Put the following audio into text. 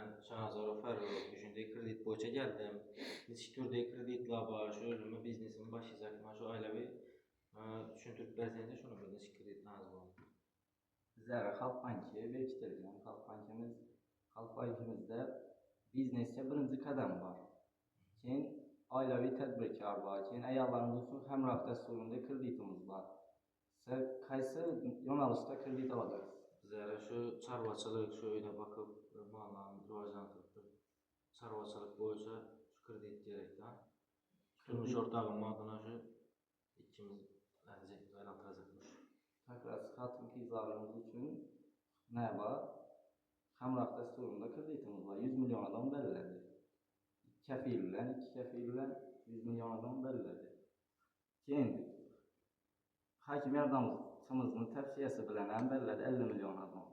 Ben Şahzarov Fərrux düşündüyü kredit boyunca geldim. Neçə türlü kreditler var, şu özümü biznesimi başlayacak. Şu ailevi düşündürüp bəzəyəndə şunu bir neçə kredit lazım oldu. Bizlərə Xalq Banki bekitirilən Xalq Bankimizdə biznesdə birinci qədəm var. Keyin ailəvi tədbirkar var. Keyin əyallarımız üçün həmrəh dəsturunda kreditimiz var. Siz qaysı yönəlişdə kredit alacaqsınız? Bizlərə şu çarvaçılıq, şu öyle bakıp malların rivajlandırıp çarvaçılıq boyunca şu kredit gerekli. Tutulmuş ortağım adına şu ikimiz aylandıracakmış. Təkrar xatırlıq izahlarımız üçün nə var? Həmrəh dəsturunda kreditimiz var. 100 milyondan bəllidir. İki kəfillə 100 milyondan bəllidir. Keyin hakim yardımçımızın təvsiyəsi bilən bəllidir 50 milyon adam.